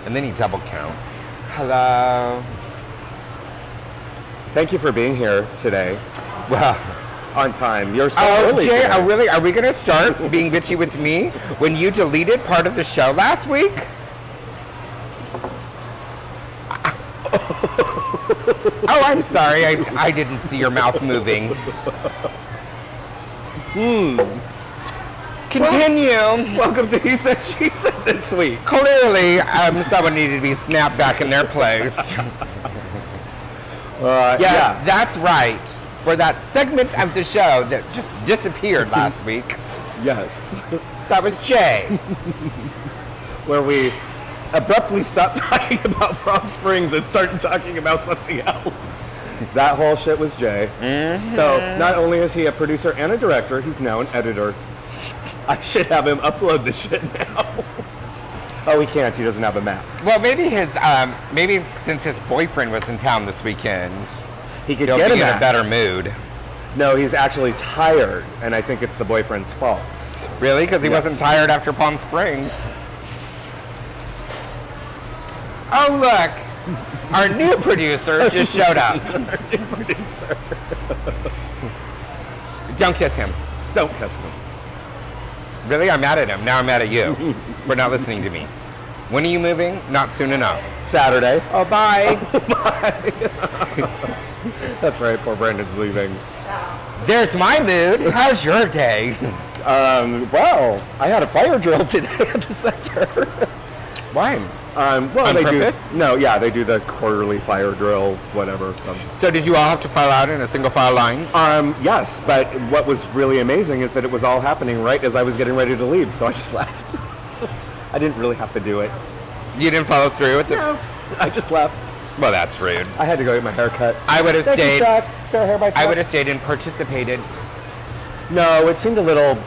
And then he double counts. Hello. Thank you for being here today. Well, on time. You're so early Jay, today. really? Are we going to start being bitchy with me when you deleted part of the show last week? Oh, I'm sorry. I didn't see your mouth moving. Continue. Welcome to He Said, She Said this week. Clearly, someone needed to be snapped back in their place. Yeah. That's right. For that segment of the show that just disappeared last week. Yes. That was Jay. Where we abruptly stopped talking about Palm Springs and started talking about something else. That whole shit was Jay. Mm-hmm. So not only is he a producer and a director, he's now an editor. I should have him upload the shit now. Oh, he can't. He doesn't have a map. Well, maybe maybe since his boyfriend was in town this weekend, He could he'll get be him in a better mood. No, he's actually tired, and I think it's the boyfriend's fault. Really? Because he Yes. wasn't tired after Palm Springs. Oh, look. Our new producer just showed up. Our new producer. Don't kiss him. Don't kiss him. Really? I'm mad at him. Now I'm mad at you for not listening to me. When are you moving? Not soon enough. Saturday. Oh, bye. That's right. Poor Brandon's leaving. There's my mood. How's your day? Well, I had a fire drill today at the center. Why? Well, On they purpose? they do the quarterly fire drill, whatever. So did you all have to file out in a single file line? Yes, but what was really amazing is that it was all happening right as I was getting ready to leave, so I just left. I didn't really have to do it. You didn't follow through with it? No, I just left. Well, that's rude. I had to go get my hair cut. I would have Thank you, stayed. Chuck. Sarah, hair by I Chuck. would have stayed and participated. No, it seemed a little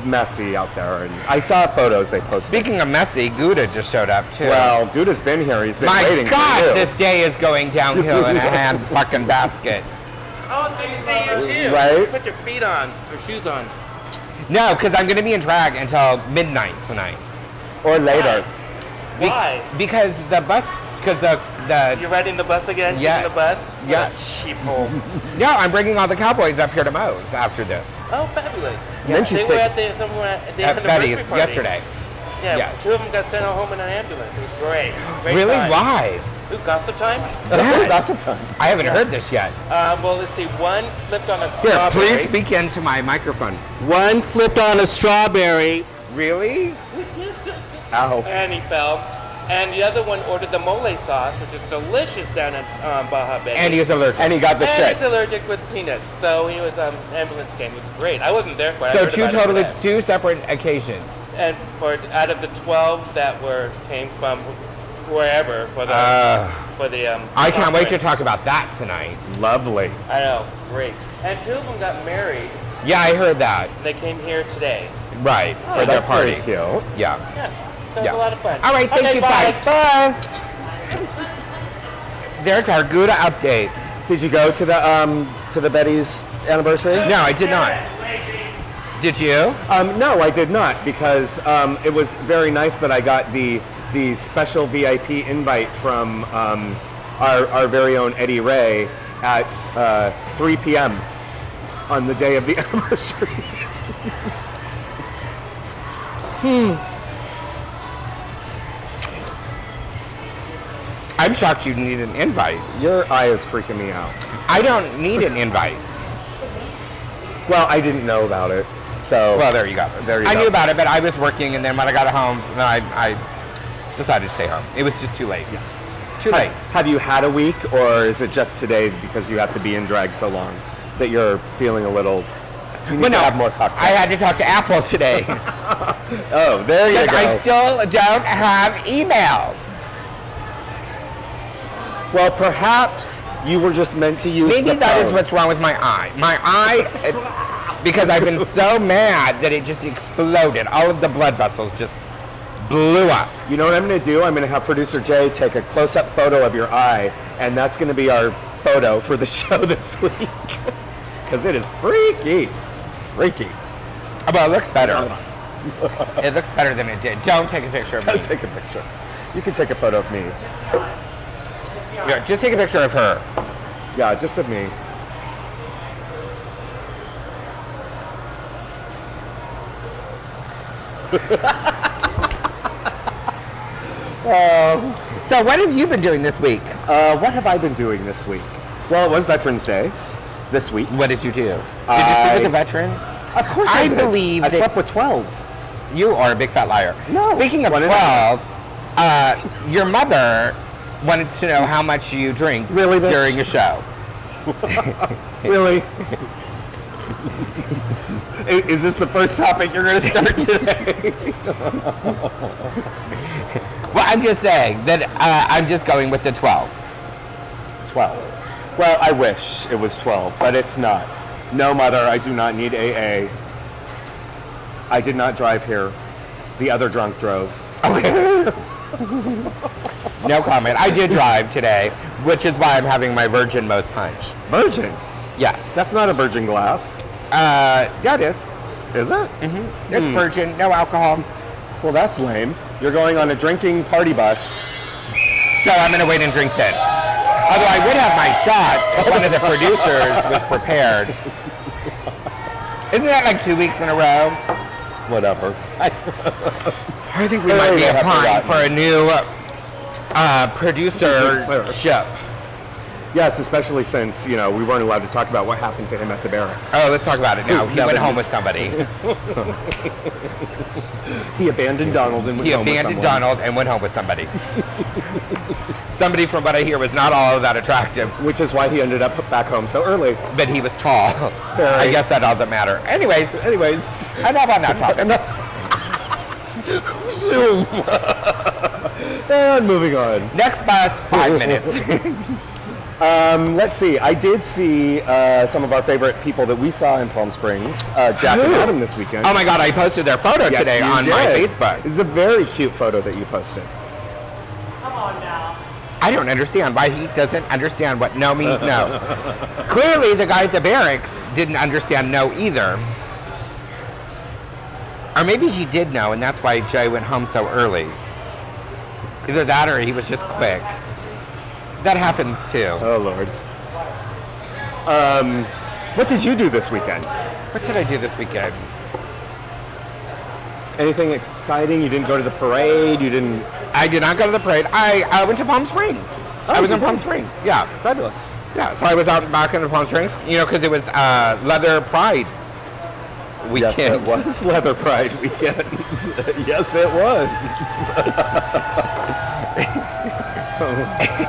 messy out there, and I saw photos they posted. Speaking of messy, Gouda just showed up too. Well, Gouda's been here. He's been My waiting God, for you. this day is going downhill in a hand fucking basket. Oh, it's good to see you too. Right? Put your feet on, your shoes on. No, because I'm going to be in drag until midnight tonight. Or later. Why? Because the bus, because the You're riding the bus again? Yes. Using the bus? Yes. What a sheephole. no, I'm bringing all the cowboys up here to Moe's after this. Oh, fabulous. Yeah. Then she's They were somewhere at the At anniversary Betty's party. yesterday. Yeah, Yes. 2 of them got sent home in an ambulance. It was great. Great Really? time. Why? Ooh, gossip time? Yes. Gossip time. I haven't heard this yet. Well, let's see. One slipped on a Here, strawberry. please speak into my microphone. One slipped on a strawberry, Really? Ow. and he fell. And the other one ordered the mole sauce, which is delicious down in Baja Bay. And he's allergic. And he got the And shit. he's allergic with peanuts, so he was ambulance came. It was great. I wasn't there for it. I So heard about it for that. two separate occasions. And for out of the 12 that came from wherever for the I can't wait to conference. talk about that tonight. Lovely. I know, great. And 2 of them got married. Yeah, I heard that. And they came here today. Right, Oh, for their That's party. very cute. Yeah. Yeah, so it Yeah. was a lot of fun. All right, thank Okay, you bye. guys. Bye. There's our Gouda update. Did you go to the Betty's anniversary? No, I did not. Did you? No, I did not, because it was very nice that I got the special VIP invite from our very own Eddie Ray at 3 p.m. on the day of the anniversary. I'm shocked you need an invite. Your eye is freaking me out. I don't need an invite. Well, I didn't know about it, so. Well, there you go. There you I go. knew about it, but I was working, and then when I got home, then I decided to stay home. It was just too late. Too late. Have you had a week, or is it just today because you have to be in drag so long that you're feeling a little? You need to have more cocktails. I had to talk to Apple today. Oh, there you Because go. I still don't have email. Well, perhaps you were just meant to use Maybe the that is phone. what's wrong with my eye. My eye, it's because I've been so mad that it just exploded. All of the blood vessels just blew up. You know what I'm going to do? I'm going to have producer Jay take a close-up photo of your eye, and that's going to be our photo for the show this week. Because it is freaky. Freaky. Well, it looks better. It looks better than it did. Don't take a picture of me. Don't take a picture. You can take a photo of me. Yeah, just take a picture of her. Yeah, just of me. So what have you been doing this week? What have I been doing this week? Well, it was Veterans Day this week. What did you do? Did you sleep with a veteran? Of course I I did. believe I that- slept with 12. You are a big fat liar. No, Speaking of one and 12, your mother wanted to know how much you drink Really, bitch? during a show. Really? Is this the first topic you're going to start today? Well, I'm just saying that I'm just going with the 12. 12. Well, I wish it was 12, but it's not. No, Mother, I do not need AA. I did not drive here. The other drunk drove. No comment. I did drive today, which is why I'm having my Virgin Most Punch. Virgin? Yes. That's not a virgin glass. Yeah, it is. Is it? It's virgin, no alcohol. Well, that's lame. You're going on a drinking party bus. So I'm going to wait and drink then. Although I would have my shots if one of the producers was prepared. Isn't that like 2 weeks in a row? Whatever. I think we might be have applying forgotten. for a new producership. Yes, especially since, we weren't allowed to talk about what happened to him at the barracks. Oh, let's talk about it now. He No, went but home he's- with somebody. He abandoned Donald and went He home with abandoned someone. Donald and went home with somebody. Somebody, from what I hear, was not all that attractive, Which is why he ended up back home so early. but he was tall. Very. I guess that all that matter. Anyways, enough on that topic. Zoom. And moving on. Next bus, 5 minutes. Let's see. I did see some of our favorite people that we saw in Palm Springs, Jack and Who? Adam this weekend. Oh my God, I posted their photo Yes, today you on my did. Facebook. This is a very cute photo that you posted. I don't understand why he doesn't understand what no means no. Clearly, the guy at the barracks didn't understand no either. Or maybe he did know, and that's why Jay went home so early. Either that or he was just quick. That happens too. Oh, Lord. What did you do this weekend? What did I do this weekend? Anything exciting? You didn't go to the parade? You didn't... I did not go to the parade. I went to Palm Springs. I was in Palm Springs. Yeah. Fabulous. Yeah, so I was out back in Palm Springs, because it was Leather Pride weekend. Yes, it was Leather Pride weekend. Yes, it was.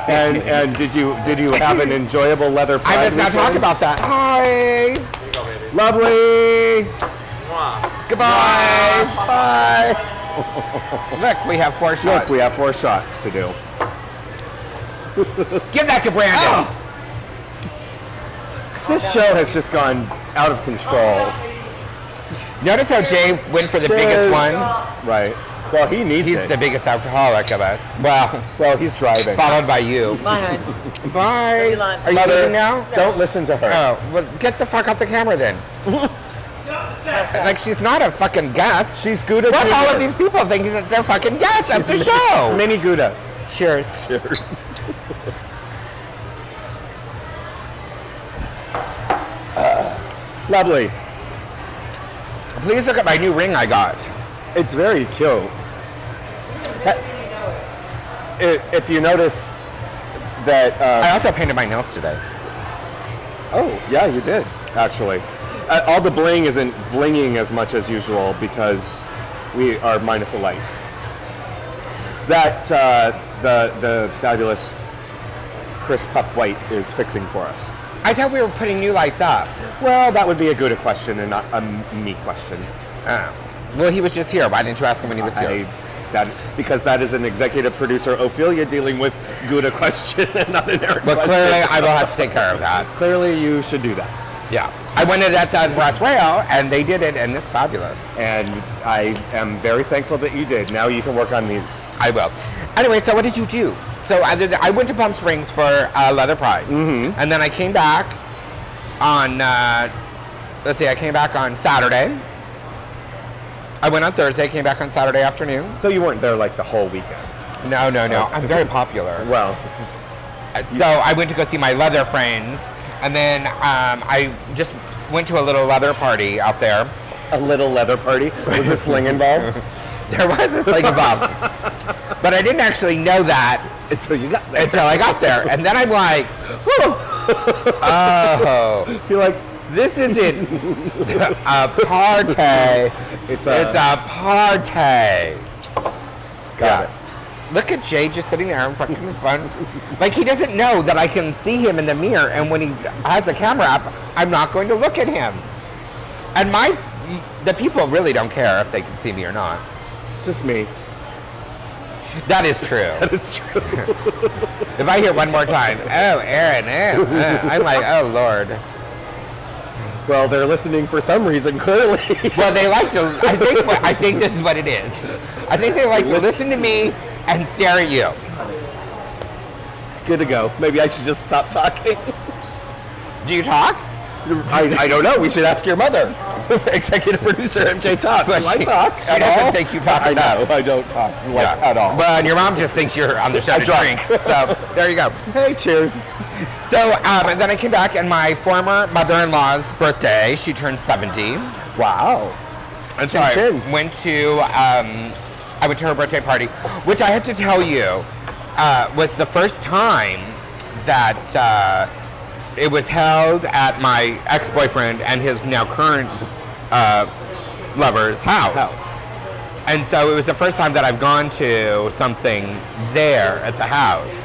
and did you have an enjoyable Leather Pride I must not talk weekend? about that. Hi. Lovely. Goodbye. Bye. Look, we have 4 shots. Look, we have 4 shots to do. Give that to Brandon. This show has just gone out of control. Notice how Jay went for the biggest Cheers. one? Right. Well, he needs He's it. the biggest alcoholic of us. Well, Well, he's driving. followed by you. Bye, hon. Bye. lunch. Are you Mother, leaving now? Don't listen to her. Oh, well, get the fuck off the camera then. Like, she's not a fucking guest. She's Gouda. What Jr. all of these people thinking that they're fucking guests of the She's show? Mini Gouda. Cheers. Cheers. Lovely. Please look at my new ring I got. It's very cute. If you notice that, I also painted my nails today. oh yeah, you did actually. All the bling isn't blinging as much as usual because we are minus a light. That the fabulous Chris Pup White is fixing for us. I thought we were putting new lights up. Well, that would be a Gouda question and not a me question. Oh. Well, he was just here. Why didn't you ask him when he was here? Because that is an executive producer, Ophelia, dealing with Gouda question and not an Eric But question. clearly, I will have to take care of that. Clearly, you should do that. Yeah. I went in at the Brass Rail, and they did it, and it's fabulous. And I am very thankful that you did. Now you can work on these. I will. Anyway, so what did you do? So I went to Palm Springs for Leather Pride, and then I came back on. I came back on Saturday. I went on Thursday, came back on Saturday afternoon. So you weren't there like the whole weekend. No, no, no. I'm very popular. Well, So I went to go see my leather friends, and then I just went to a little leather party out there. a little leather party. Was a sling involved? There was this thing involved. But I didn't actually know that Until you got there. until I got there. And then I'm like, oh, You're like, this isn't a party. it's It's a party. got it. Look at Jay just sitting there and fucking fun. Like, he doesn't know that I can see him in the mirror, and when he has the camera up, I'm not going to look at him. And the people really don't care if they can see me or not. Just me. That is true. That is true. If I hear one more time, oh, Aaron, I'm like, oh, Lord. Well, they're listening for some reason, clearly. Well, they like to, I think this is what it is. I think they like to listen to me and stare at you. Good to go. Maybe I should just stop talking. Do you talk? I don't know. We should ask your mother. Executive producer MJ talk. Do I talk She at doesn't all? think you talk I enough. know. I don't talk at all. Well, and your mom just thinks you're on the show to drink. So, there you go. Hey, cheers. So, and then I came back, and my former mother-in-law's birthday, she turned 70. Wow. And so I went to her birthday party, which I have to tell you was the first time that it was held at my ex-boyfriend and his now current lover's house. And so it was the first time that I've gone to something there at the house.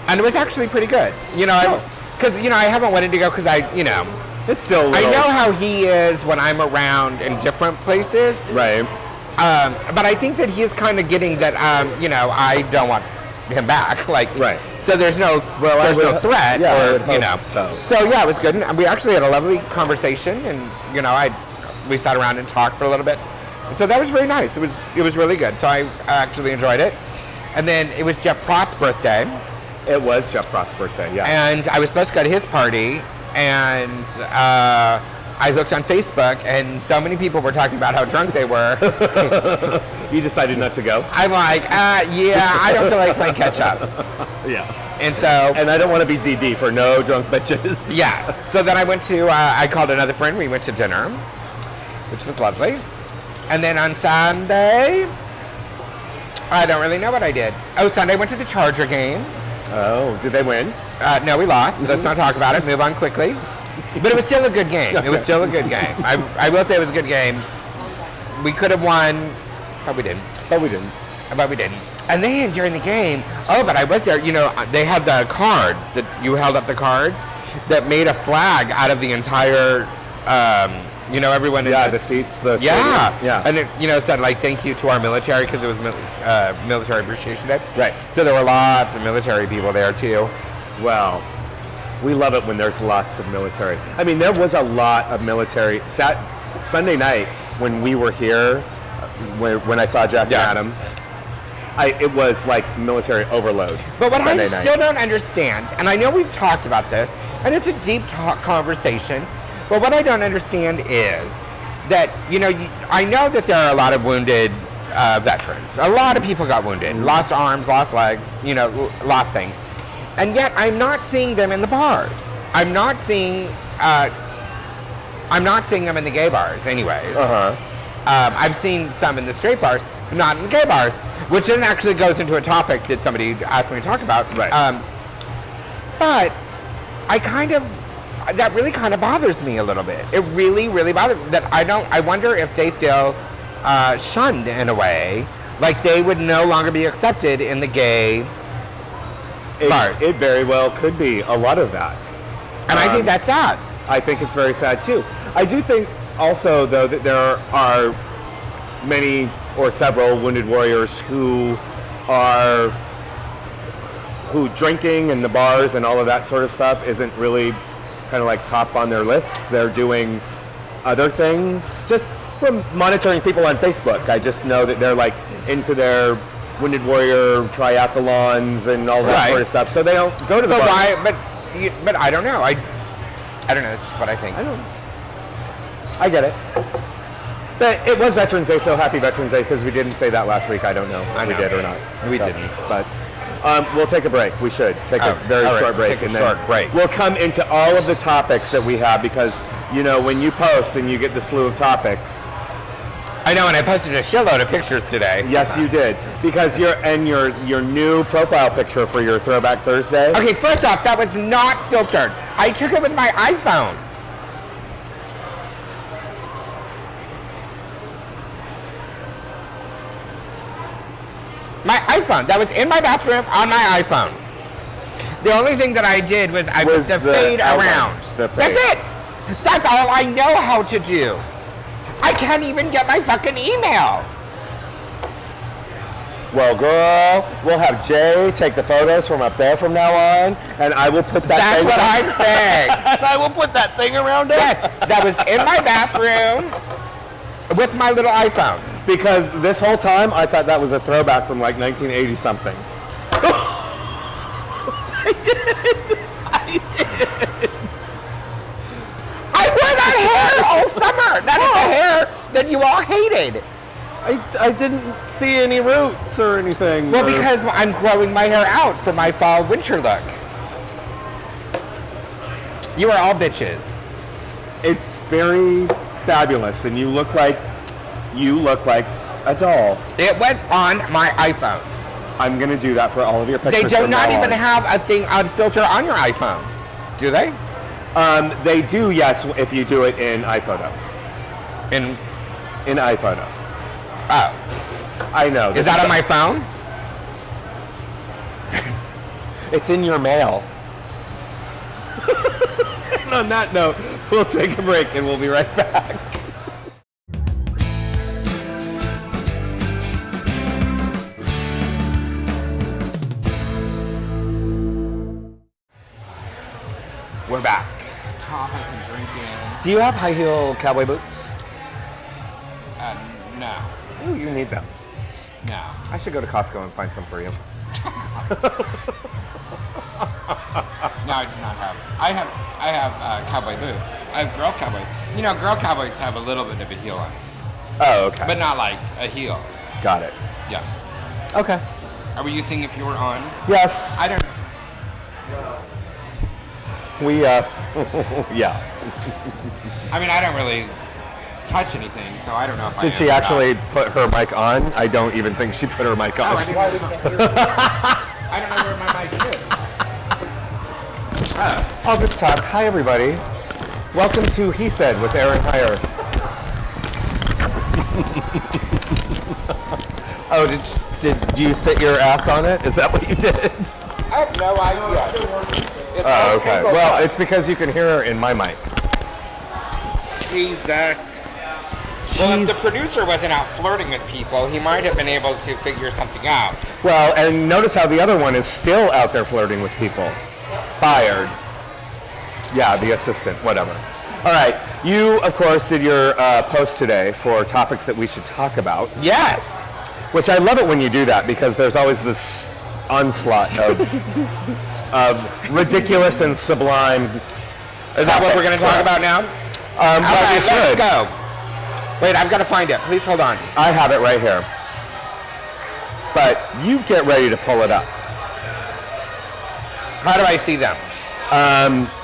And it was actually pretty good. You know, because, I haven't wanted to go because It's still a little... I know how he is when I'm around in different places. Right. But I think that he is kind of getting that, I don't want him back. Like, Right. So there's no, Well, there's no threat, yeah, I or would hope so. So yeah, it was good. And we actually had a lovely conversation, and we sat around and talked for a little bit. And so that was very nice. It was really good. So I actually enjoyed it. And then it was Jeff Prott's birthday. It was Jeff Prott's birthday, yeah. And I was supposed to go to his party, and I looked on Facebook, and so many people were talking about how drunk they were. You decided not to go? I'm like, yeah, I don't feel like playing catch up. Yeah. And so, And I don't want to be DD for no drunk bitches. yeah. So then I went to, I called another friend. We went to dinner, which was lovely. And then on Sunday, I don't really know what I did. Oh, Sunday I went to the Charger game. Oh, did they win? No, we lost. Let's not talk about it. Move on quickly. But it was still a good game. It was still a good game. I will say it was a good game. We could have won, but we didn't. But we didn't. But we didn't. And then during the game, but I was there, they had the cards, that you held up the cards, that made a flag out of the entire, everyone. Yeah, the seats, the stadium. Yeah. And it, said, like, thank you to our military, because it was Military Appreciation Day. Right. So there were lots of military people there, too. Well, we love it when there's lots of military. I mean, there was a lot of military. Sunday night, when we were here, when I saw Jeff and Adam, it was like military overload. But what Sunday I night. still don't understand, and I know we've talked about this, and it's a deep conversation, but what I don't understand is that, I know that there are a lot of wounded veterans. A lot of people got wounded, lost arms, lost legs, lost things. And yet I'm not seeing them in the bars. I'm not seeing them in the gay bars anyways. I've seen some in the straight bars, but not in the gay bars, which then actually goes into a topic that somebody asked me to talk about. Right. But that really kind of bothers me a little bit. It really, really bothers me. I wonder if they feel shunned in a way, like they would no longer be accepted in the gay bars. It very well could be a lot of that. And I think that's sad. I think it's very sad too. I do think also, though, that there are many or several wounded warriors who drinking in the bars and all of that sort of stuff isn't really kind of like top on their list. They're doing other things. Just from monitoring people on Facebook, I just know that they're like into their Wounded Warrior triathlons and all that sort of stuff. So they don't go to the bars. But I don't know. I don't know. That's just what I think. I get it. But it was Veterans Day, so happy Veterans Day, because we didn't say that last week. I don't know if we know. did or not. We didn't. But we'll take a break. We should take a very all right, short break. take a and short then break. We'll come into all of the topics that we have, because, you know, when you post and you get the slew of topics. I know, and I posted a shitload of pictures today. Yes, you did. Because your new profile picture for your Throwback Thursday. Okay, first off, that was not filtered. I took it with my iPhone. My iPhone. That was in my bathroom on my iPhone. The only thing that I did was I put the fade around. That's it. That's all I know how to do. I can't even get my fucking email. Well, girl, we'll have Jay take the photos from up there from now on, and I will put that That's thing what I'm saying. and I will put that thing around it. Yes, that was in my bathroom with my little iPhone. Because this whole time, I thought that was a throwback from like 1980 something. I wore that hair all summer. That is the hair that you all hated. I didn't see any roots or anything. Well, because I'm growing my hair out for my fall winter look. You are all bitches. It's very fabulous, and you look like a doll. It was on my iPhone. I'm gonna do that for all of your pictures. They do from not now even on. have a thing on filter on your iPhone, do they? They do, yes, if you do it in iPhoto. In iPhoto. oh, I know. is that on my phone? It's in your mail. And on that note, we'll take a break and we'll be right back. We're back. Talking and drinking. Do you have high heel cowboy boots? No. Ooh, you need them. No. I should go to Costco and find some for you. No, I do not have. I have cowboy boots. I have girl cowboy. You know, girl cowboys have a little bit of a heel on it, Oh, okay. but not like a heel. Got it. Yeah. Okay. Are we using if you were on? Yes. I don't. We, yeah. I mean, I don't really touch anything, so I don't know if I. Did she actually put her mic on? I don't even think she put her mic on. Oh, I don't know where my mic is. I'll just talk. Hi, everybody. Welcome to He Said with Aaron Heier. Oh, did you sit your ass on it? Is that what you did? I have no idea. Oh, okay. Well, it's because you can hear her in my mic. Jesus. Well, if the producer wasn't out flirting with people, he might have been able to figure something out. Well, and notice how the other one is still out there flirting with people. Fired. Yeah, the assistant, whatever. All right. You, of course, did your post today for topics that we should talk about. Yes. Which I love it when you do that, because there's always this onslaught of ridiculous and sublime. Is that what we're going to talk about now? All right, Let's go. Wait, I've got to find it. Please hold on. I have it right here. But you get ready to pull it up. How do I see them?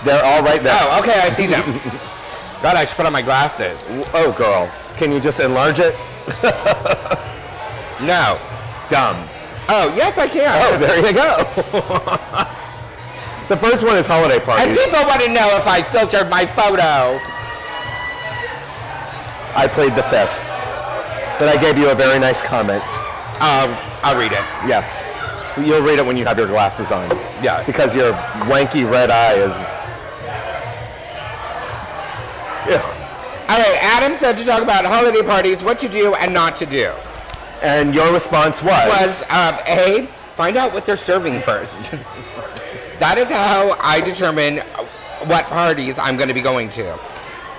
They're all right there. Oh, okay, I see them. God, I should put on my glasses. Oh, girl. Can you just enlarge it? No. Dumb. Oh, yes, I can. Oh, there you go. The first one is holiday And parties. people want to know if I filtered my photo. I played the fifth. But I gave you a very nice comment. I'll read it. Yes. You'll read it when you have your glasses on. Yes. Because your wanky red eye is... Yeah. All right, Adam said to talk about holiday parties, what to do and not to do. And your response was? A, find out what they're serving first. That is how I determine what parties I'm going to be going to.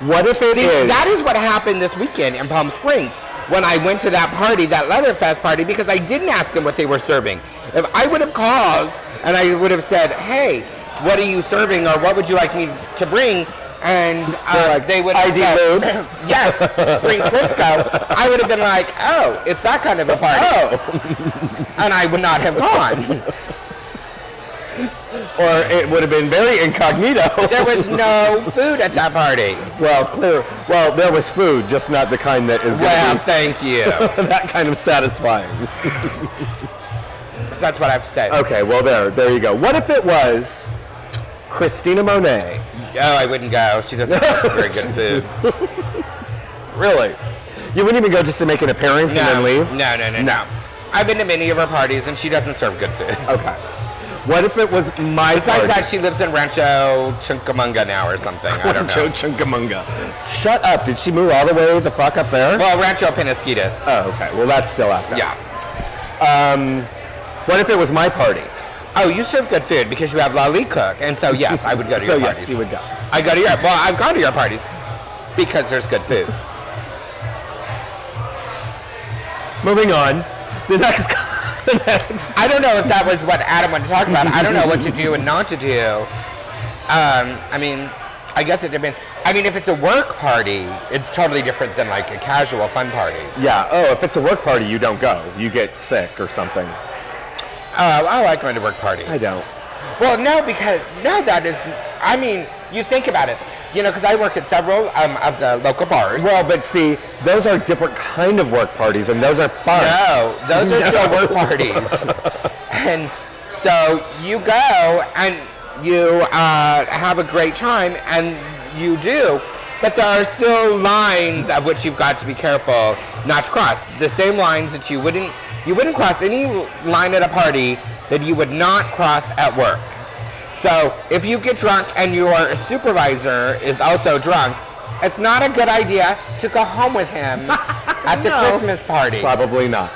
What if it is? That is what happened this weekend in Palm Springs when I went to that party, that Leatherfest party, because I didn't ask them what they were serving. If I would have called and I would have said, hey, what are you serving or what would you like me to bring? and like, they would ID have lube? said, yes, bring Crisco, I would have been like, oh, it's that kind of a party. Oh. And I would not have gone. Or it would have been very incognito. There was no food at that party. Well, there was food, just not the kind that is going Well, to thank you. be that kind of satisfying. So that's what I have to say. Okay, well, there you go. What if it was Christina Monet? Oh, I wouldn't go. She doesn't have very good food. Really? You wouldn't even go just to make an appearance and then leave? No. I've been to many of her parties, and she doesn't serve good food. Okay. What if it was my Besides party? that, she lives in Rancho Chuncamunga now or something. I don't know. Chuncamunga. Shut up. Did she move all the way the fuck up there? Well, Rancho Penasquitas. Oh, okay. Well, that's still out there. Yeah. What if it was my party? Oh, you serve good food because you have Lali Cook, and so yes, I would go to your parties. Yes, you would go. I go to your. Well, I've gone to your parties because there's good food. Moving on. The next. I don't know if that was what Adam wanted to talk about. I don't know what to do and not to do. I mean, I guess it depends. I mean, if it's a work party, it's totally different than like a casual fun party. Yeah. Oh, if it's a work party, you don't go. You get sick or something. I like going to work parties. I don't. Well, no, because that is. I mean, you think about it. You know, because I work at several of the local bars. Well, but see, those are different kind of work parties, and those are fun. No, those are still work parties. And so you go and you have a great time, and you do. But there are still lines of which you've got to be careful not to cross. The same lines that you wouldn't cross any line at a party that you would not cross at work. So if you get drunk and your supervisor is also drunk, it's not a good idea to go home with him at the Christmas party. Probably not.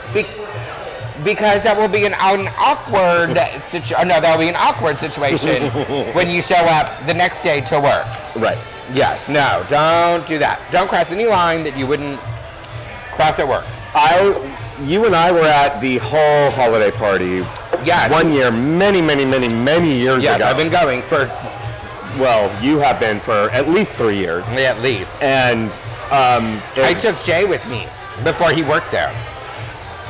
Because that will be an awkward situation. No, that will be an awkward situation when you show up the next day to work. Right. Yes. No. Don't do that. Don't cross any line that you wouldn't cross at work. You and I were at the whole holiday party. Yes. One year, many years Yes, ago. I've been going for. Well, you have been for at least 3 years. At least. And I took Jay with me before he worked there.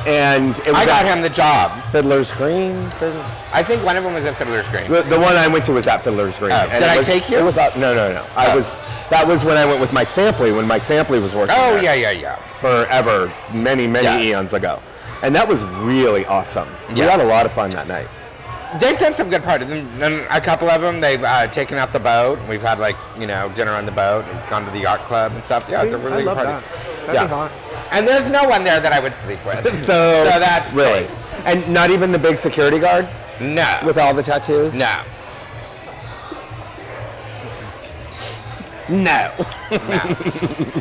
And it was I got him the job. Fiddler's Green. I think one of them was at Fiddler's Green. The one I went to was at Fiddler's Green. Oh, did I take you? It was no. That was when I went with Mike Sampley, when Mike Sampley was working Oh, there. yeah. Forever, many Yes. eons ago. And that was really awesome. We Yeah. had a lot of fun that night. They've done some good parties. And a couple of them, they've taken out the boat. We've had dinner on the boat and gone to the yacht club and stuff. Yeah, See, they're really I good love parties. that. That'd be hot. And there's no one there that I would sleep with. So that's really. safe. And not even the big security guard No. with all the tattoos? No. No.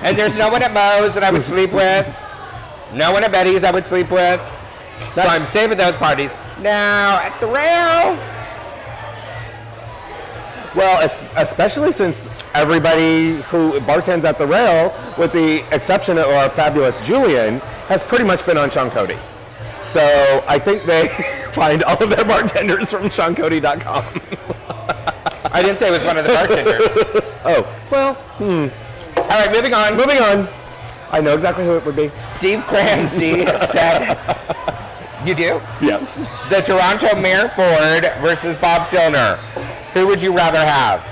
And there's no one at Moe's that I would sleep with. No one at Betty's I would sleep with. So I'm safe at those parties. Now, at the rail. Well, especially since everybody who bartends at the rail, with the exception of our fabulous Julian, has pretty much been on Sean Cody. So I think they find all of their bartenders from SeanCody.com. I didn't say it was one of the bartenders. Oh, well, All right, moving on. moving on. I know exactly who it would be. Steve Cramsey said, you do? Yes. The Toronto Mayor Ford versus Bob Filner. Who would you rather have?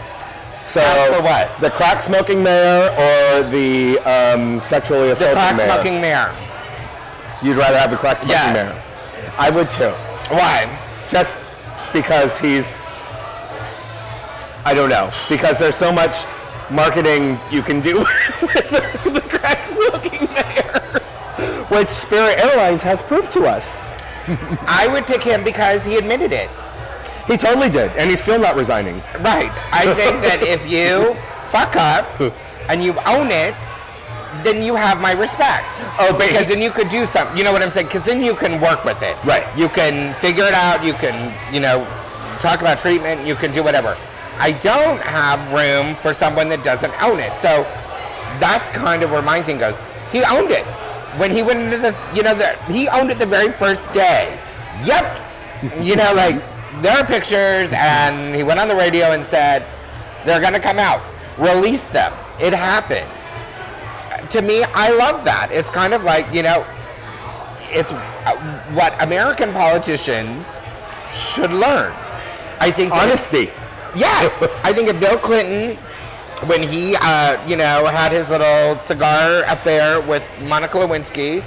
So For what? The crack smoking mayor or the sexually The assaulting crack mayor? smoking mayor. You'd rather have the crack smoking Yes. mayor? I would too. Why? Just because I don't know, because there's so much marketing you can do with the crack smoking mayor, which Spirit Airlines has proved to us. I would pick him because he admitted it. He totally did, and he's still not resigning. Right. I think that if you fuck up and you own it, then you have my respect. Oh, but because then you could do something. You know what I'm saying? Because then you can work with it. Right. You can figure it out. You can, talk about treatment. You can do whatever. I don't have room for someone that doesn't own it. So that's kind of where my thing goes. He owned it. When he went into he owned it the very first day. Yep. There are pictures, and he went on the radio and said, they're going to come out. release them. It happened. To me, I love that. It's kind of like, it's what American politicians should learn. I think Honesty. Yes, I think if Bill Clinton, when he, had his little cigar affair with Monica Lewinsky,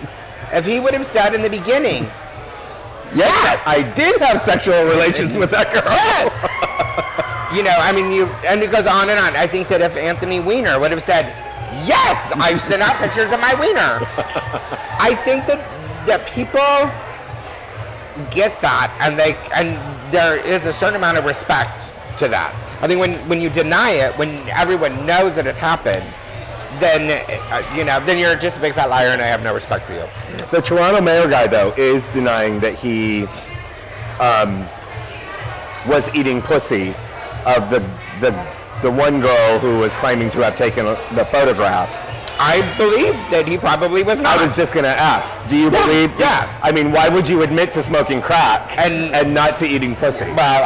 if he would have said in the beginning, yes, I did have sexual relations with that girl. yes, and it goes on and on. I think that if Anthony Weiner would have said, yes, I've sent out pictures of my wiener, I think that people get that, and there is a certain amount of respect to that. I think when you deny it, when everyone knows that it's happened, then then you're just a big fat liar, and I have no respect for you. The Toronto mayor guy, though, is denying that he was eating pussy of the one girl who was claiming to have taken the photographs. I believe that he probably was not. I was just going to ask, do you believe? Yeah. I mean, why would you admit to smoking crack and not to eating pussy? Well,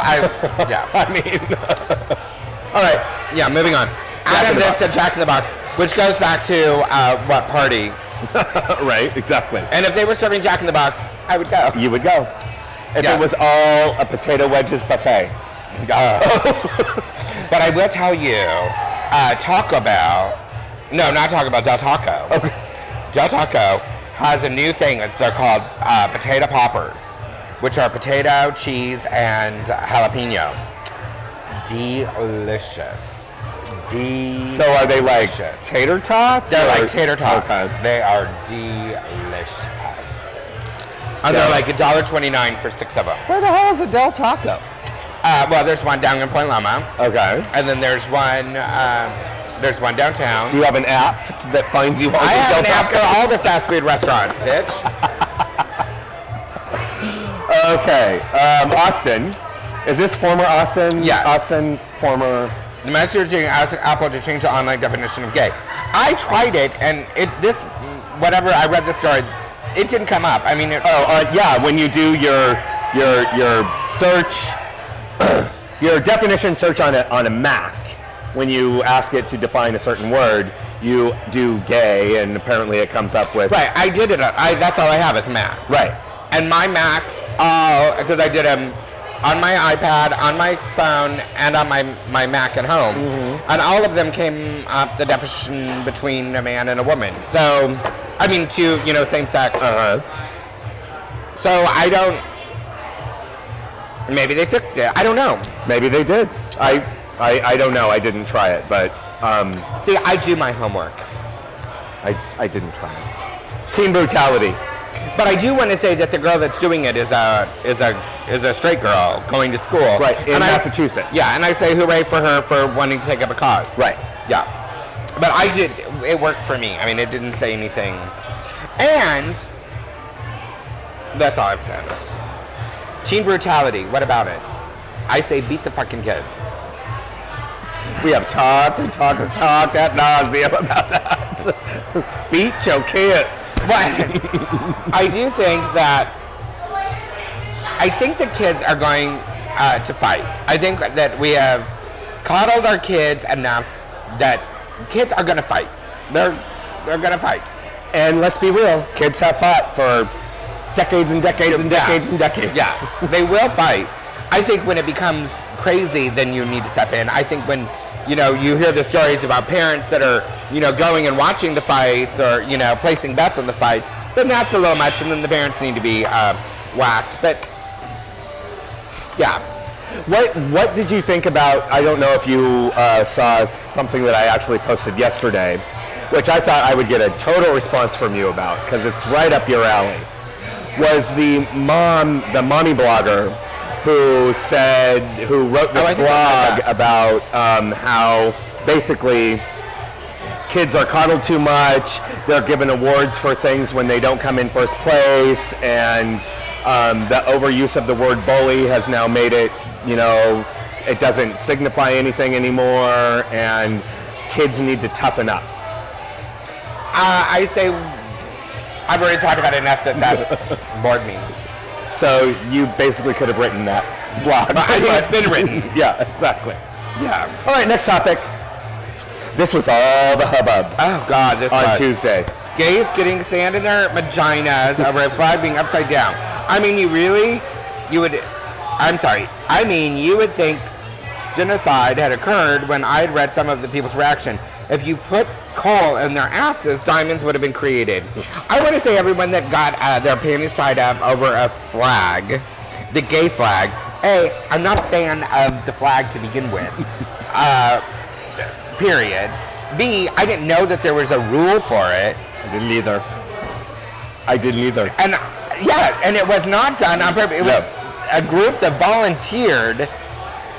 all right. Yeah, moving on. Adam then said Jack in the Box, which goes back to what party? Right, exactly. And if they were serving Jack in the Box, I would go. You would go. If Yes. it was all a potato wedges buffet. But I will tell you, Taco Bell, no, not Taco Bell, Del Taco. Okay. Del Taco has a new thing. They're called potato poppers, which are potato, cheese, and jalapeno. Delicious. So are they like tater tots? They're or- like tater tots. Okay. They are delicious. And they're like $1.29 for 6 of them. Where the hell is a Del Taco? Well, there's one down in Point Loma, Okay. and then there's one downtown. Do you have an app that finds you all I the have Del an app for Tacos? all the fast food restaurants, bitch. Okay. Austin. Is this former Austin? Yes. Austin, former... The messaging asked Apple to change the online definition of gay. I tried it, and whatever I read the story, it didn't come up. I mean, yeah, when you do your search, your definition search on a Mac, when you ask it to define a certain word, you do gay, and apparently it comes up with... right, I did it. That's all I have is Mac. Right. And my Macs, because I did them on my iPad, on my phone, and on my Mac at home. Mm-hmm. And all of them came up the definition between a man and a woman. So, I mean, two, same sex. Uh-huh. So I don't, maybe they fixed it. I don't know. Maybe they did. I don't know. I didn't try it, but... See, I do my homework. I didn't try it. Teen brutality. But I do want to say that the girl that's doing it is a straight girl going to school. Right, in Massachusetts. Yeah, and I say hooray for her for wanting to take up a cause. Right. Yeah. But it worked for me. I mean, it didn't say anything. And that's all I've said. Teen brutality, what about it? I say beat the fucking kids. We have talked ad nauseum about that. Beat your kids. But I do think that the kids are going to fight. I think that we have coddled our kids enough that kids are going to fight. They're going to fight. And let's be real, kids have fought for decades and decades and decades and decades. Yeah, they will fight. I think when it becomes crazy, then you need to step in. I think when you hear the stories about parents that are going and watching the fights or placing bets on the fights, then that's a little much, and then the parents need to be whacked. But yeah. What did you think about, I don't know if you saw something that I actually posted yesterday, which I thought I would get a total response from you about, because it's right up your alley, was the mommy blogger who wrote this blog about how basically kids are coddled too much, they're given awards for things when they don't come in first place, and the overuse of the word bully has now made it, it doesn't signify anything anymore, and kids need to toughen up. I say I've already talked about it enough that bored me. So you basically could have written that blog. I think it's been written. Yeah, exactly. Yeah. All right, next topic. This was all the hubbub Oh God, this on was. Tuesday. Gays getting sand in their vaginas over a flag being upside down. I mean, you would think genocide had occurred when I had read some of the people's reaction. If you put coal in their asses, diamonds would have been created. I want to say everyone that got their panties tied up over a flag, the gay flag, A, I'm not a fan of the flag to begin with, period. B, I didn't know that there was a rule for it. I didn't either. And yeah, and it was not done on purpose. It was a group that volunteered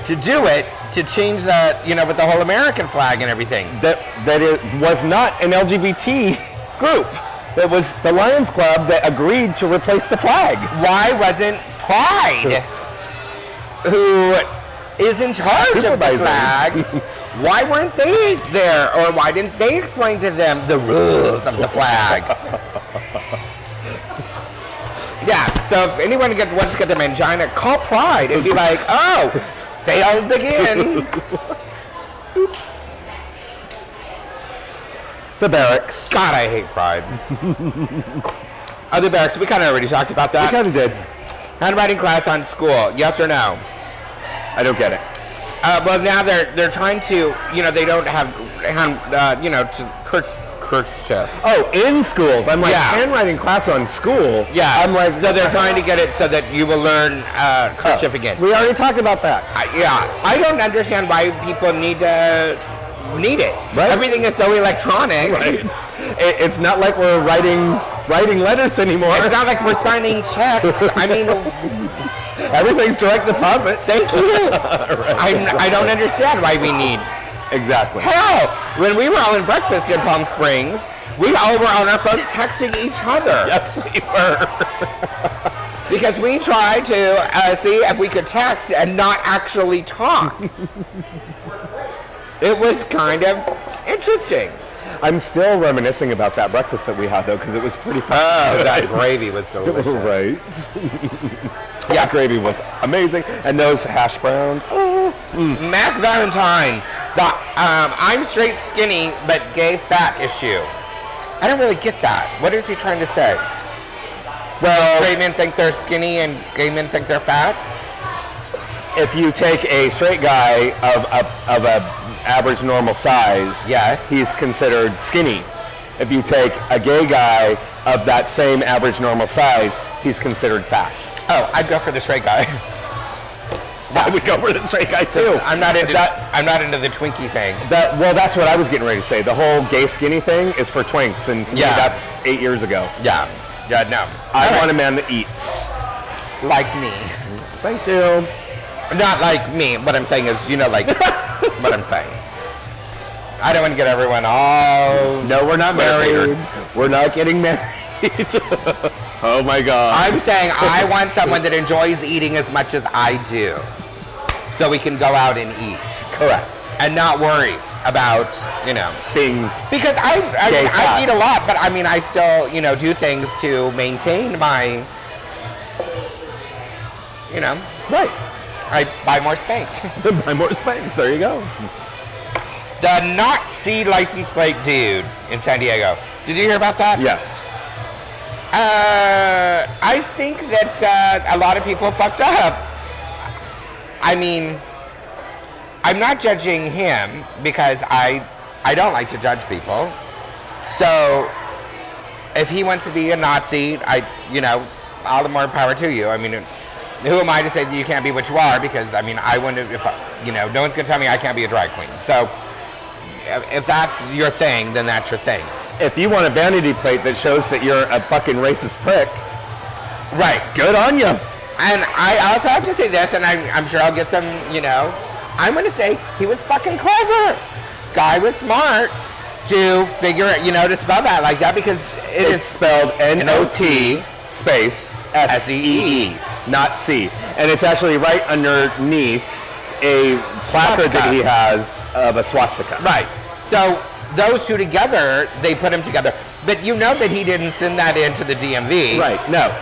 to do it, to change the, with the whole American flag and everything. That it was not an LGBT group. It was the Lions Club that agreed to replace the flag. Why wasn't Pride, who is in charge of the flag, why weren't they there? Or why didn't they explain to them the rules of the flag? Yeah, so if anyone wants to get their mangina, call Pride and be like, oh, failed again. Oops. The barracks. God, I hate Pride. The barracks, we kind of already talked about that. We kind of did. Handwriting class on school, yes or no? I don't get it. Well, now they're trying to, they don't have, kerchief. Oh, in schools. I'm like, Yeah. handwriting class on school? Yeah, I'm like, so they're trying to get it so that you will learn kerchief again. We already talked about that. I don't understand why people need it. Right. Everything is so electronic. Right. It's not like we're writing letters anymore. It's not like we're signing checks. I mean, everything's direct deposit. thank you. I don't understand why we need. Exactly. Hell, when we were all in breakfast in Palm Springs, we all were on our phones texting each other. Yes, we were. Because we tried to see if we could text and not actually talk. It was kind of interesting. I'm still reminiscing about that breakfast that we had, though, because it was pretty fun. Oh, that gravy was delicious. Right. Yeah, gravy was amazing. And those hash browns. Oh. Mac Valentine, the I'm straight skinny but gay fat issue. I don't really get that. What is he trying to say? Well, Straight men think they're skinny and gay men think they're fat? if you take a straight guy of a average normal size, Yes. he's considered skinny. If you take a gay guy of that same average normal size, he's considered fat. Oh, I'd go for the straight guy. I would go for the straight guy too. I'm not into That- I'm not into the Twinkie thing. Well, that's what I was getting ready to say. The whole gay skinny thing is for twinks, and to me, Yeah. that's 8 years ago. Yeah. Yeah, no. I All right. want a man that eats. Like me. Thank you. Not like me. What I'm saying is, like what I'm saying. I don't want to get everyone all. No, we're not married. We're not getting married. Oh my God. I'm saying I want someone that enjoys eating as much as I do, so we can go out and eat Correct. and not worry about Being because I Gay mean, fat. I eat a lot, but I mean I still do things to maintain my right. I buy more Spanx. Buy more Spanx. There you go. The not C license plate dude in San Diego. Did you hear about that? Yes. I think that a lot of people fucked up. I mean, I'm not judging him because I don't like to judge people. So if he wants to be a Nazi, all the more power to you. I mean, who am I to say that you can't be what you are? Because I mean, I wouldn't if no one's gonna tell me I can't be a drag queen. So if that's your thing, then that's your thing. If you want a vanity plate that shows that you're a fucking racist prick, Right. good on you. And I also have to say this, and I'm sure I'll get some, I'm going to say he was fucking clever. Guy was smart to figure it, to spell that like that because It's spelled N-O-T space S-E-E, not C. And it's actually right underneath a placard that he has of a swastika. Right. So those two together, they put him together. But you know that he didn't send that into the DMV. Right, no.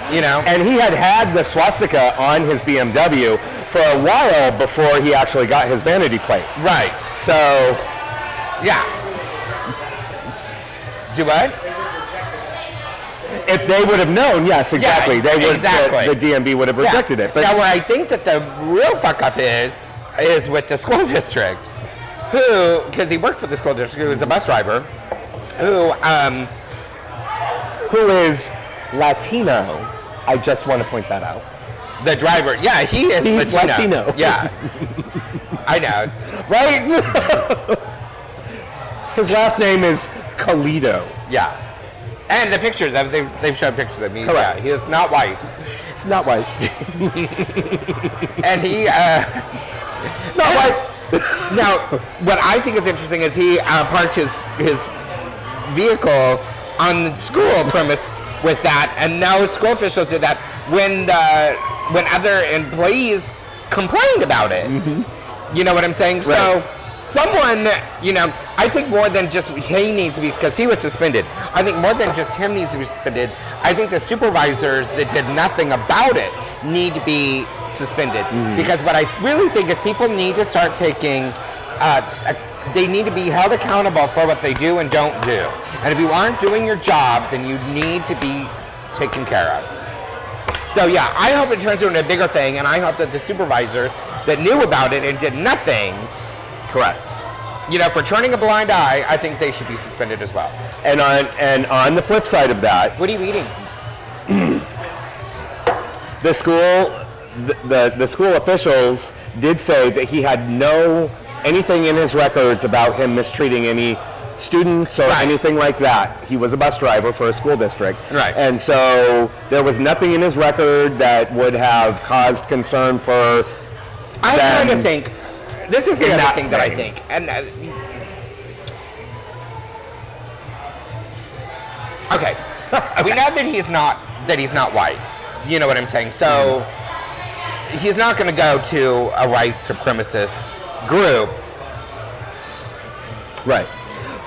And he had the swastika on his BMW for a while before he actually got his vanity plate. Right. So, Yeah. Do what? If they would have known, yes, exactly. Yeah, they would. exactly. The DMV would have rejected it. But now, where I think that the real fuck up is with the school district, who, because he worked for the school district, he was a bus driver, who is Latino. I just want to point that out. the driver, yeah, he's Latino. Yeah, I know. Right? His last name is Calido. Yeah, and the pictures they've shown pictures of me. Correct. Yeah, he is not white, It's not white. and he Not white. Now, what I think is interesting is he parked his vehicle on the school premise with that, and now school officials did that when other employees complained about it. Mm-hmm. You know what I'm saying? Right. So someone, I think more than just he needs to be, because he was suspended. I think more than just him needs to be suspended. I think the supervisors that did nothing about it need to be suspended. Because what I really think is people need to start taking, they need to be held accountable for what they do and don't do. And if you aren't doing your job, then you need to be taken care of. So yeah, I hope it turns into a bigger thing, and I hope that the supervisor that knew about it and did nothing, Correct. for turning a blind eye, I think they should be suspended as well. And on the flip side of that, What are you eating? the school officials did say that he had anything in his records about him mistreating any students or Right. anything like that. He was a bus driver for a school district. Right. And so there was nothing in his record that would have caused concern for I them. kind of think this is the in other that thing that I vein. think, and okay, we know that he's not white. You know what I'm saying? So he's not going to go to a white supremacist group. Right.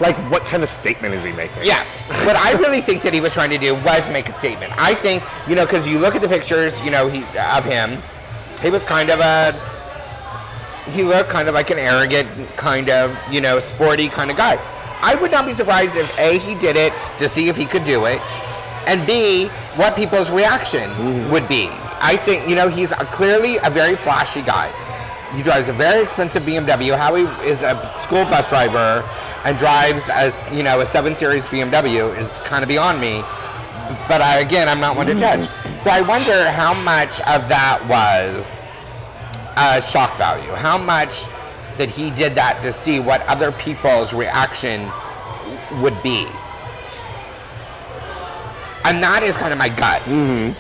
Like, what kind of statement is he making? Yeah, what I really think that he was trying to do was make a statement. I think, because you look at the pictures, of him, he was he looked kind of like an arrogant, kind of, sporty kind of guy. I would not be surprised if A, he did it to see if he could do it, and B, what people's reaction would be. I think, he's clearly a very flashy guy. He drives a very expensive BMW. Howie is a school bus driver and drives a 7 Series BMW is kind of beyond me. But I'm not one to judge. So I wonder how much of that was shock value. How much that he did that to see what other people's reaction would be. And that is kind of my gut.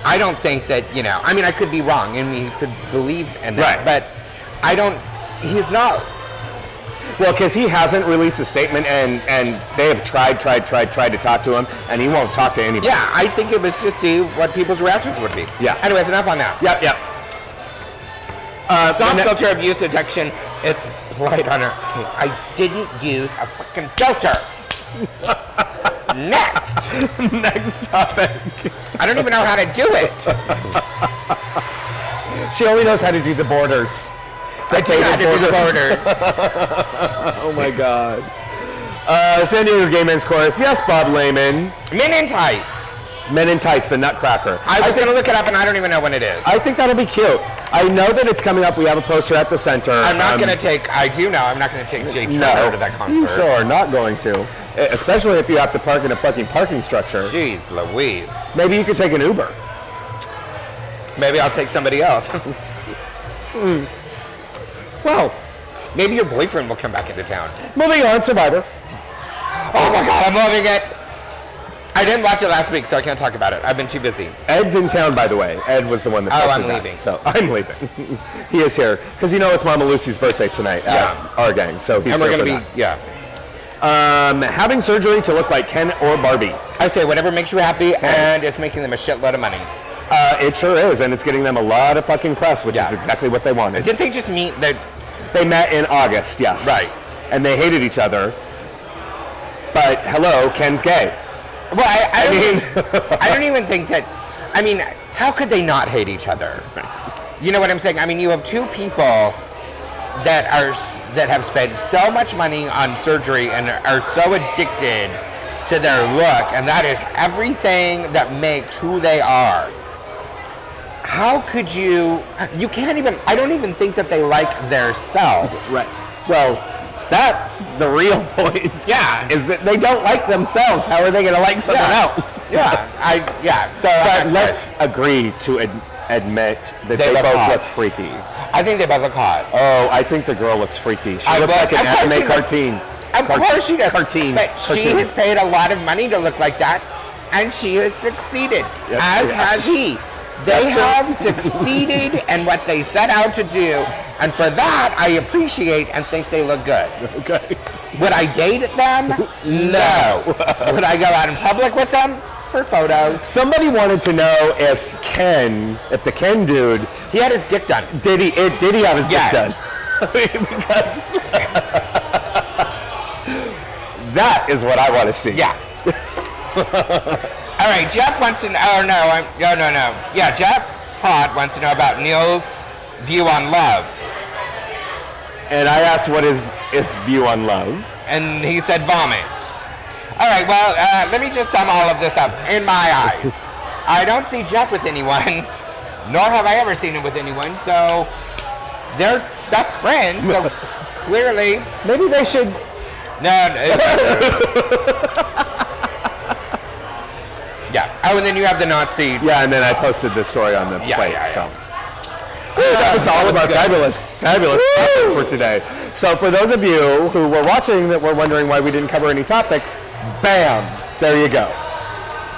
I don't think that, I could be wrong. You could believe in that. Right. But he's not. Well, because he hasn't released a statement, and they have tried to talk to him, and he won't talk to anybody. Yeah, I think it was to see what people's reactions would be. Yeah. Anyways, enough on that. Yep. Soft filter abuse addiction. It's right on her. Okay, I didn't use a fucking filter. Next. Next topic. I don't even know how to do it. She only knows how to do the borders. I do know how to do the borders. Oh my God. San Diego Gay Men's Chorus. Yes, Bob Lehman. Men in tights. Men in Tights, the Nutcracker. I was going to look it up and I don't even know when it is. I think that'll be cute. I know that it's coming up. We have a poster at the center. I'm not going to take Jay Turner to that concert. You sure are not going to. Especially if you have to park in a fucking parking structure. Jeez Louise. Maybe you could take an Uber. Maybe I'll take somebody else. Well, maybe your boyfriend will come back into town. moving on, Survivor. Oh my God, I'm loving it. I didn't watch it last week, so I can't talk about it. I've been too busy. Ed's in town, by the way. Ed was the one that Oh, posted I'm that. leaving. So I'm leaving. He is here because it's Mama Lucy's birthday tonight at our gang. So he's And we're here going for to be, that. Having surgery to look like Ken or Barbie. I say whatever makes you happy, and it's making them a shitload of money. It sure is, and it's getting them a lot of fucking press, which is exactly what they wanted. Didn't they just meet? They met in August, yes. Right. And they hated each other. But hello, Ken's gay. Well, I mean, I don't even think that. I mean, how could they not hate each other? You know what I'm saying? I mean, you have two people that have spent so much money on surgery and are so addicted to their look, and that is everything that makes who they are. How could you can't even, I don't even think that they like their self. Right. Well, that's the real point. Yeah. Is that they don't like themselves. How are they going to like someone else? Yeah. So But let's agree to admit that they look both hot. look freaky. I think they both look hot. Oh, I think the girl looks freaky. She I looks look- like an of course anime she looks- cartoon. Of course she does. Cartoon. But she Cartoon. has paid a lot of money to look like that, and she has succeeded, Yep. as Yeah. has he. They have succeeded in what they set out to do, and for that, I appreciate and think they look good. Okay. Would I date them? No. Would I go out in public with them? For photos. Somebody wanted to know if the Ken dude, He had his dick done. did he have his Yes. dick done? Because that is what I want to see. Yeah. All right, Jeff wants to know. Oh, no. No. Yeah, Jeff Pot wants to know about Neil's view on love. And I asked what is his view on love. And he said vomit. All right, well, let me just sum all of this up. In my eyes, I don't see Jeff with anyone, nor have I ever seen him with anyone, so they're best friends, so clearly... Maybe they should. No. Yeah. Oh, and then you have the Nazi... Yeah, and then I posted this story on the plate. Yeah. So. That was all of our fabulous topics for today. So for those of you who were watching that were wondering why we didn't cover any topics, bam, there you go.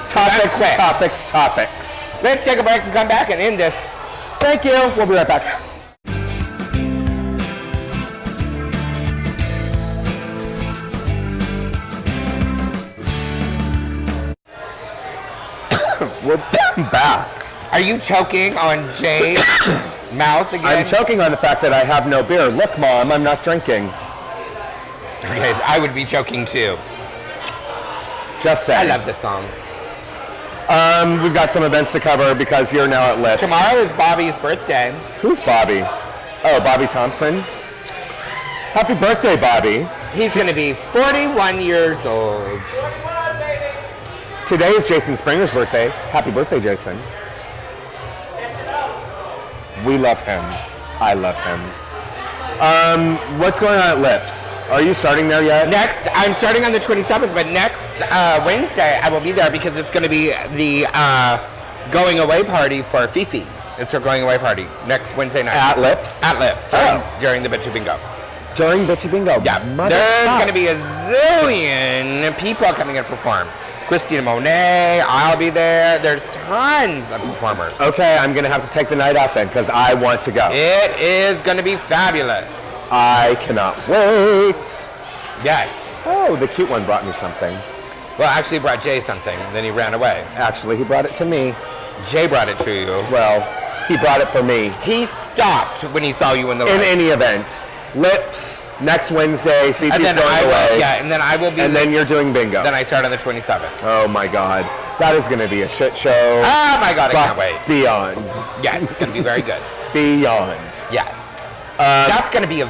Topics. Let's take a break and come back and end this. Thank you. We'll be right back. We're back. Are you choking on Jay's mouth again? I'm choking on the fact that I have no beer. Look, Mom, I'm not drinking. Okay, I would be choking too. Just I saying. love this song. We've got some events to cover because you're now at Lips. Tomorrow is Bobby's birthday. Who's Bobby? Oh, Bobby Thompson. Happy birthday, Bobby. He's going to be 41 years old. Today is Jason Springer's birthday. Happy birthday, Jason. We love him. I love him. What's going on at Lips? Are you starting there yet? Next, I'm starting on the 27th, but next Wednesday I will be there because it's going to be the going away party for Fifi. It's her going away party next Wednesday night. At Lips? At Lips, during the Bitchy Bingo. During Bitchy Bingo? Yeah, there's going to be a zillion people coming in to perform. Christina Monet, I'll be there. There's tons of performers. Okay, I'm going to have to take the night off then because I want to go. It is going to be fabulous. I cannot wait. Yes. Oh, the cute one brought me something. Well, actually, he brought Jay something, then he ran away. Actually, he brought it to me. Jay brought it to you. Well, he brought it for me. He stopped when he saw you in the In lights. any event, Lips next Wednesday. Fifi's And then going I away. will, yeah, and then I will be. And then you're doing bingo. Then I start on the 27th. Oh my God, that is going to be a shit show. Oh my God, I can't wait. Beyond, Yes, it's going to be very good. beyond. Yes. That's going to be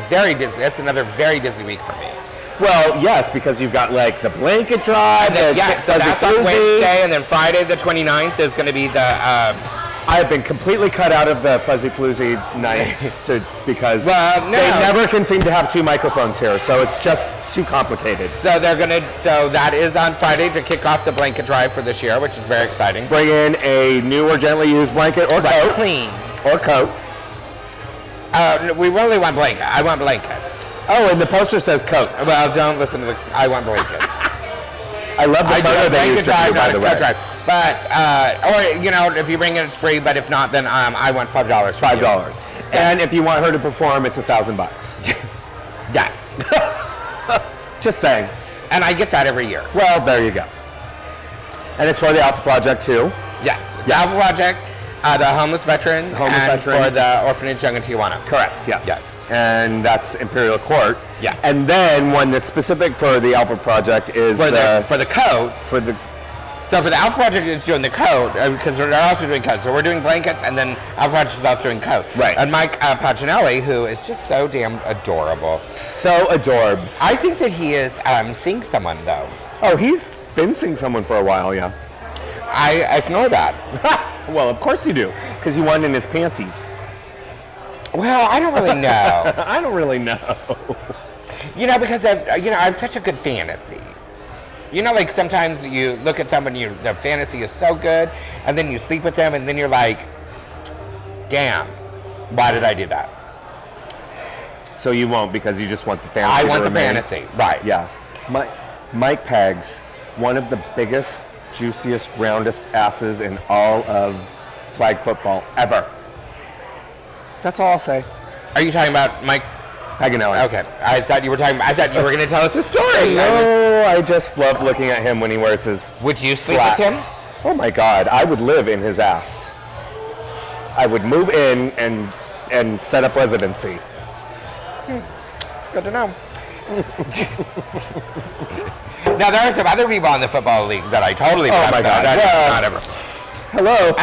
that's another very busy week for me. Well, yes, because you've got like the blanket drive. And then, the yeah, so Fuzzy that's on Floozy. Wednesday, and then Friday the 29th is going to be the. I have been completely cut out of the Fuzzy Floozy nights because Well, no. they never can seem to have two microphones here, so it's just too complicated. So that is on Friday to kick off the blanket drive for this year, which is very exciting. Bring in a new or gently used blanket or coat. Clean. Or coat. We really want blanket. I want blanket. Oh, and the poster says coat. Well, don't listen to the. I want blankets. I love the I do photo a they blanket used to drive, do, by not the a way. coat drive. But or if you bring it, it's free. But if not, then I want $5. $5. And if you want her to perform, it's $1,000. Yes. Just saying. And I get that every year. Well, there you go. And it's for the Alpha Project too. Yes. It's Yes. Alpha Project, the homeless veterans, Homeless and veterans. for the orphanage young in Tijuana. Correct. Yes. Yes. And that's Imperial Court. Yes. And then one that's specific for the Alpha Project is For the coats. for the So for the Alpha Project, it's doing the coat because they're also doing coats. So we're doing blankets, and then Alpha Project is also doing coats. Right. And Mike Paginelli, who is just so damn adorable. so adorbs. I think that he is seeing someone though. Oh, he's been seeing someone for a while, yeah. I ignore that. Well, of course you do, because you want in his panties. Well, I don't really know. I don't really know. Because I have such a good fantasy. Like sometimes you look at someone, the fantasy is so good, and then you sleep with them, and then you're like, damn, why did I do that? So you won't, because you just want the fantasy. I want to the remain. fantasy, right. Yeah. Mike Pegs, one of the biggest, juiciest, roundest asses in all of flag football ever. That's all I'll say. Are you talking about Mike Paganelli. Okay. I thought you were going to tell us a story. No, I just love looking at him when he wears his Would you sleep slacks. with him? Oh my God, I would live in his ass. I would move in and set up residency. It's good to know. Now, there are some other people in the football league that I totally Oh my God. not ever. Hello.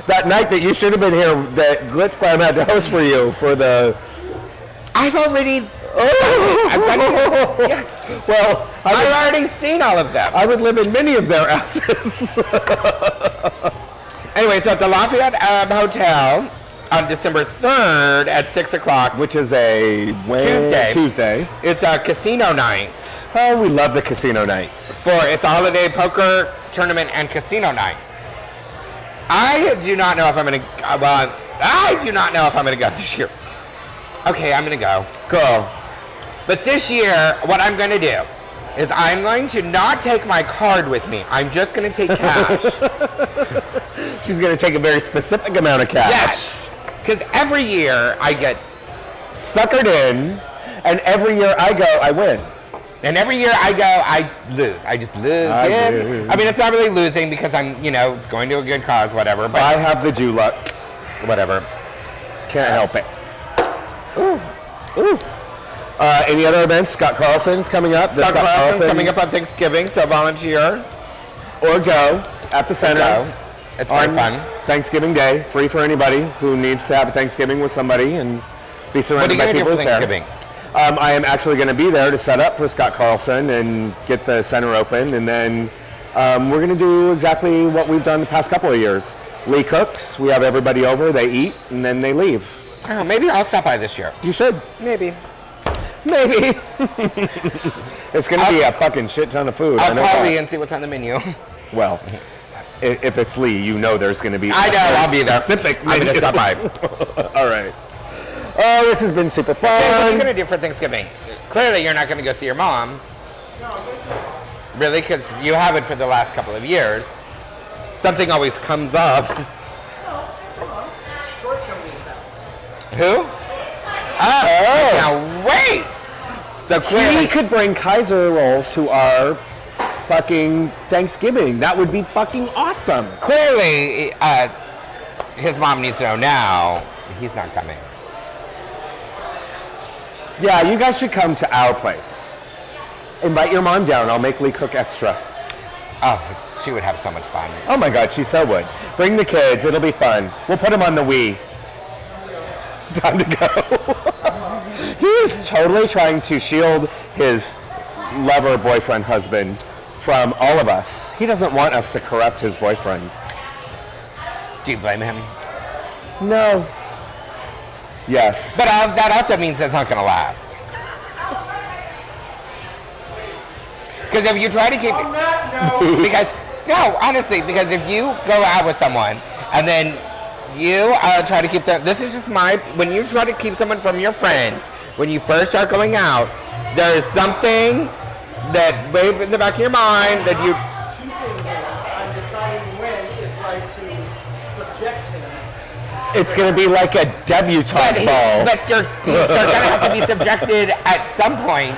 That night that you should have been here, that Glitz Glam had to host for you for the... I've already... I've done it. Yes. Well, I've already seen all of them. I would live in many of their asses. Anyway, so at the Lafayette Hotel on December 3rd at 6 o'clock, Which is a Tuesday. it's a casino night. Oh, we love the casino nights. It's a holiday poker tournament and casino night. I do not know if I'm going to... I do not know if I'm going to go this year. Okay, I'm going to go. Go. But this year, what I'm going to do is I'm going to not take my card with me. I'm just going to take cash. She's going to take a very specific amount of cash. Yes. Because every year I get... Suckered in, and every year I go, I win. And every year I go, I lose. I just lose. I again. lose. I mean, it's not really losing because I'm, it's going to a good cause, whatever. But I have the Jew luck. whatever. Can't help it. Ooh. Any other events? Scott Carlson's coming up. Scott Carlson's coming up on Thanksgiving, so volunteer. Or go at the center. Go. It's very on fun. Thanksgiving Day, free for anybody who needs to have a Thanksgiving with somebody and be What are surrounded you by going to do people for there. Thanksgiving? I am actually going to be there to set up for Scott Carlson and get the center open, and then we're going to do exactly what we've done the past couple of years. Lee cooks, we have everybody over, they eat, and then they leave. Oh, maybe I'll stop by this year. You should. Maybe. It's going to be a fucking shit ton of food. I'll know call that. Lee and see what's on the menu. Well, if it's Lee, there's going to be... I know, I'll be there. Specific I'm going to stop by. All right. Oh, this has been super fun. Jay, what are you going to do for Thanksgiving? Clearly, you're not going to go see your mom. Really? Because you haven't for the last couple of years. Something always comes up. Who? Oh, now wait! So We clearly, could bring Kaiser rolls to our fucking Thanksgiving. That would be fucking awesome. clearly, his mom needs to know now he's not coming. Yeah, you guys should come to our place. Invite your mom down. I'll make Lee cook extra. Oh, she would have so much fun. Oh my God, she so would. Bring the kids. It'll be fun. We'll put them on the Wii. Time to go. He is totally trying to shield his lover, boyfriend, husband from all of us. He doesn't want us to corrupt his boyfriend. Do you blame him? No. Yes. But that also means it's not going to last. Because if you try to keep honestly, because if you go out with someone and then you try to keep them, this is just when you try to keep someone from your friends, when you first start going out, there is something that way in the back of your mind that you... I'm deciding when is right to subject him. It's going to be like a debutante ball. But they're going to have to be subjected at some point.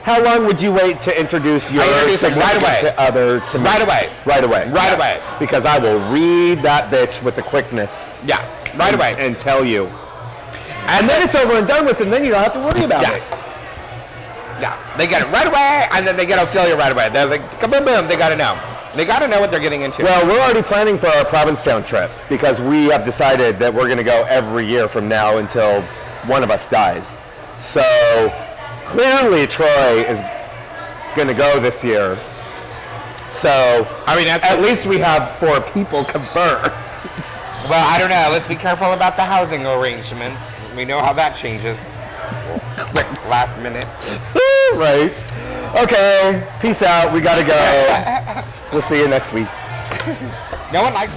How long would you wait to introduce your introduce him right away. significant other to me? Right away. Right away. Right Yes. away. Because I will read that bitch with the quickness. Yeah, right away. And tell you. And then it's over and done with, and then you don't have to worry about Yeah. it. Yeah, they get it right away, and then they get to feel you right away. They're like, boom, boom, they got to know. They got to know what they're getting into. Well, we're already planning for our Provincetown trip because we have decided that we're going to go every year from now until one of us dies. So clearly Troy is gonna go this year. So I mean, that's at least we have 4 people confirmed. well, I don't know. Let's be careful about the housing arrangements. We know how that changes. Quick, last minute. Right. Okay. Peace out. We gotta go. We'll see you next week. No one likes.